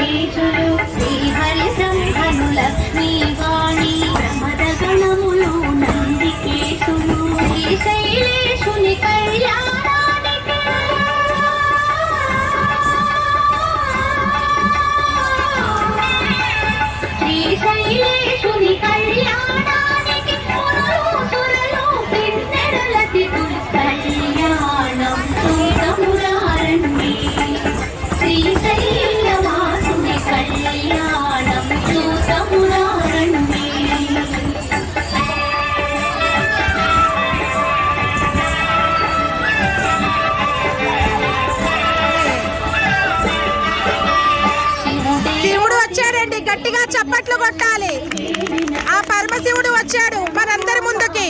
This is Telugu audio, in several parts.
వెంకటేశుడు శ్రీహరి బ్రహ్మను లక్ష్మీ వాణి ప్రమదగణములు నందికేశుడు శ్రీశైలేశుని కళ్యాణానికి శ్రీశైలేశుని కళ్యాణానికి సురలు పిన్నెరలతి కళ్యాణం చూతమురారండి శ్రీశైలవాసుని కళ్యాణం చూతమురారండి శివుడు వచ్చాడండి, గట్టిగా చప్పట్లు కొట్టాలి. ఆ పరమశివుడు వచ్చాడు మనందరి ముందుకి.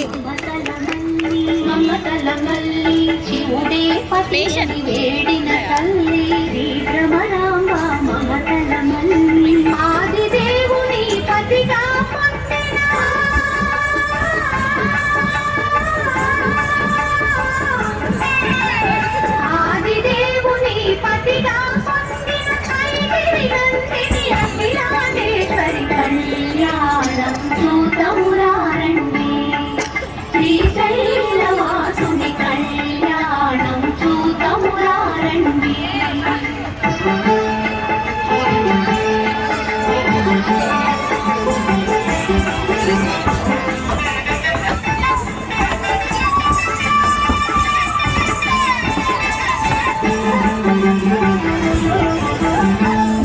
ఆదిదేవుని పతిగా ఆదిదేవుని పతిగా అఖిలాండేశ్వరి కళ్యాణం చూతమురారండి శ్రీశైలవాసుని కళ్యాణం చూతమురారండి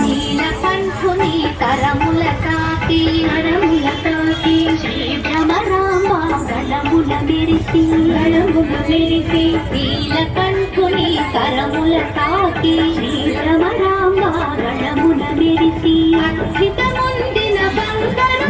నీలకంఠుని కరముల తాకి శ్రీ భ్రమరాంబ గళముల మెరిసి నీలకంఠుని కరముల తాకి శ్రీ భ్రమరాంబ గళముల మెరిసి అక్షితముందిన బంగారు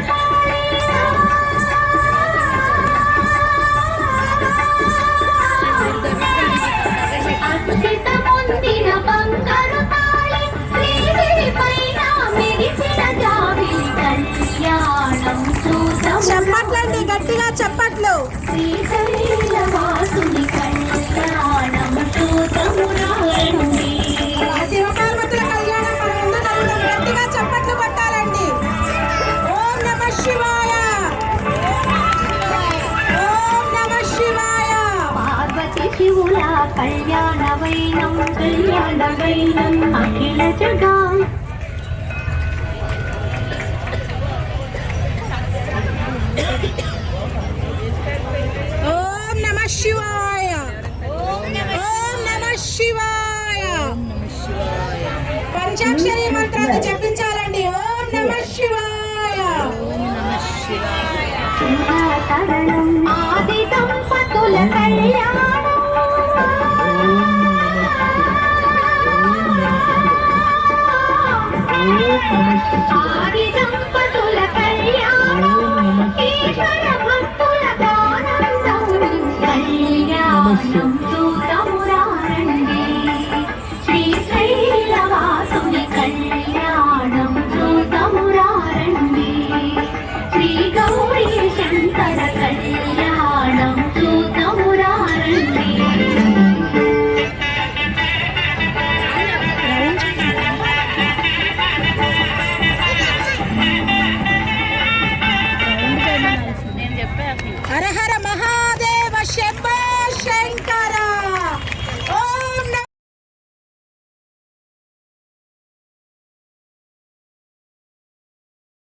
అక్షితముందిన బంగారు తాళి శ్రీగిరిపైన మెరిసిన జాబిలి కళ్యాణం చప్పట్లండి, గట్టిగా చప్పట్లు. శ్రీశైలవాసుని కళ్యాణం చూతమురారండి శివపార్వతుల కళ్యాణం మనందరం గట్టిగా చప్పట్లు కొట్టాలండి. ఓం నమః శివాయ, ఓం నమః శివాయ. పార్వతి శివుల కళ్యాణవైనం అఖిల జగా ఓం నమః శివాయ, ఓం నమః శివాయ. పంచాక్షరి మంత్రాలు జపించాలండి. ఓం నమః శివాయ. ఆది దంపతుల కళ్యాణ